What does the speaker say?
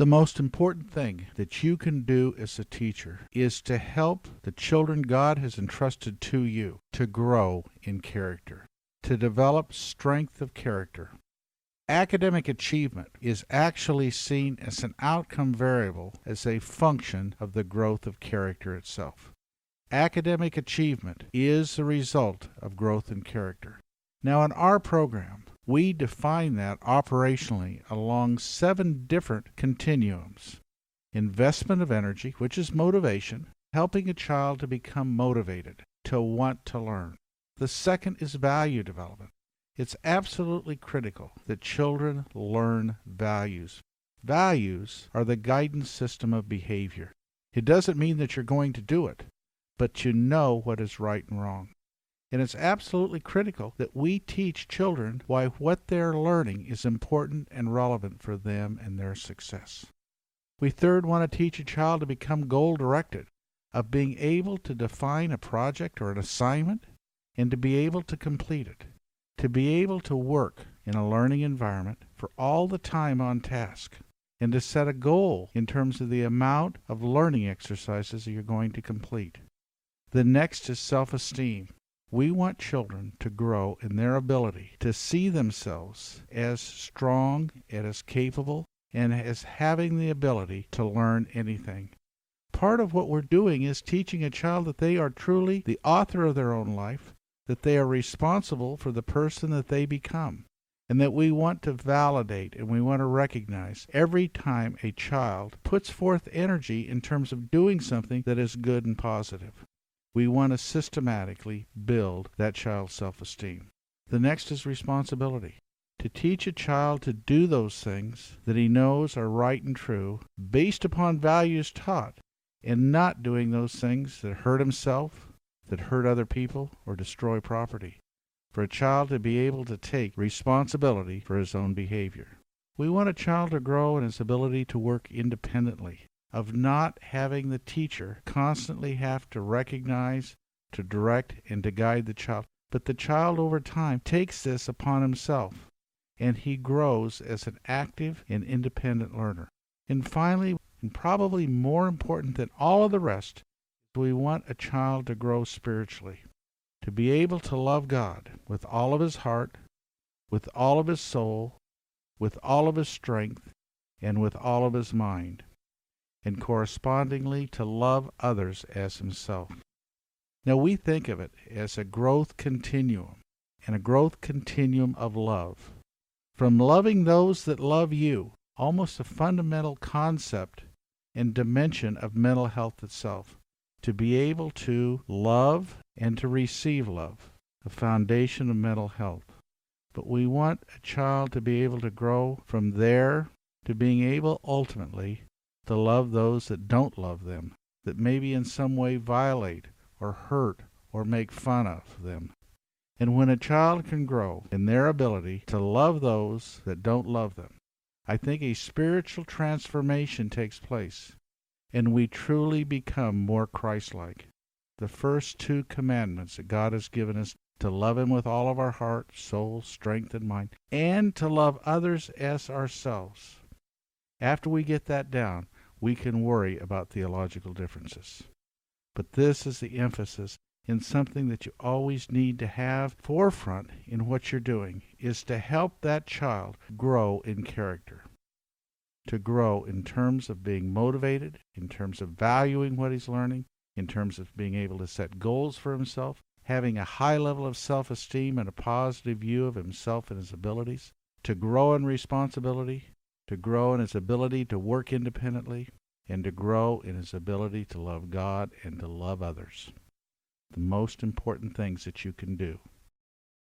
The most important thing that you can do as a teacher is to help the children God has entrusted to you to grow in character, to develop strength of character. Academic achievement is actually seen as an outcome variable as a function of the growth of character itself. Academic achievement is the result of growth in character. Now, in our program, we define that operationally along 7 different continuums. Investment of energy, which is motivation, helping a child to become motivated, to want to learn. The second is value development. It's absolutely critical that children learn values. Values are the guidance system of behavior. It doesn't mean that you're going to do it, but you know what is right and wrong. And it's absolutely critical that we teach children why what they're learning is important and relevant for them and their success. We third want to teach a child to become goal-directed, of being able to define a project or an assignment and to be able to complete it, to be able to work in a learning environment for all the time on task, and to set a goal in terms of the amount of learning exercises you're going to complete. The next is self-esteem. We want children to grow in their ability to see themselves as strong and as capable and as having the ability to learn anything. Part of what we're doing is teaching a child that they are truly the author of their own life, that they are responsible for the person that they become, and that we want to validate and we want to recognize every time a child puts forth energy in terms of doing something that is good and positive. We want to systematically build that child's self-esteem. The next is responsibility. To teach a child to do those things that he knows are right and true based upon values taught, and not doing those things that hurt himself, that hurt other people, or destroy property. For a child to be able to take responsibility for his own behavior. We want a child to grow in his ability to work independently, of not having the teacher constantly have to recognize, to direct, and to guide the child. But the child over time takes this upon himself, and he grows as an active and independent learner. And finally, and probably more important than all of the rest, we want a child to grow spiritually, to be able to love God with all of his heart, with all of his soul, with all of his strength, and with all of his mind, and correspondingly to love others as himself. Now we think of it as a growth continuum, and a growth continuum of love. From loving those that love you, almost a fundamental concept and dimension of mental health itself, to be able to love and to receive love, the foundation of mental health. But we want a child to be able to grow from there to being able ultimately to love those that don't love them, that maybe in some way violate or hurt or make fun of them. And when a child can grow in their ability to love those that don't love them, I think a spiritual transformation takes place, and we truly become more Christ-like. The first 2 commandments that God has given us, to love him with all of our heart, soul, strength, and mind, and to love others as ourselves. After we get that down, we can worry about theological differences. But this is the emphasis in something that you always need to have forefront in what you're doing, is to help that child grow in character. To grow in terms of being motivated, in terms of valuing what he's learning, in terms of being able to set goals for himself, having a high level of self-esteem and a positive view of himself and his abilities, to grow in responsibility, to grow in his ability to work independently, and to grow in his ability to love God and to love others. The most important things that you can do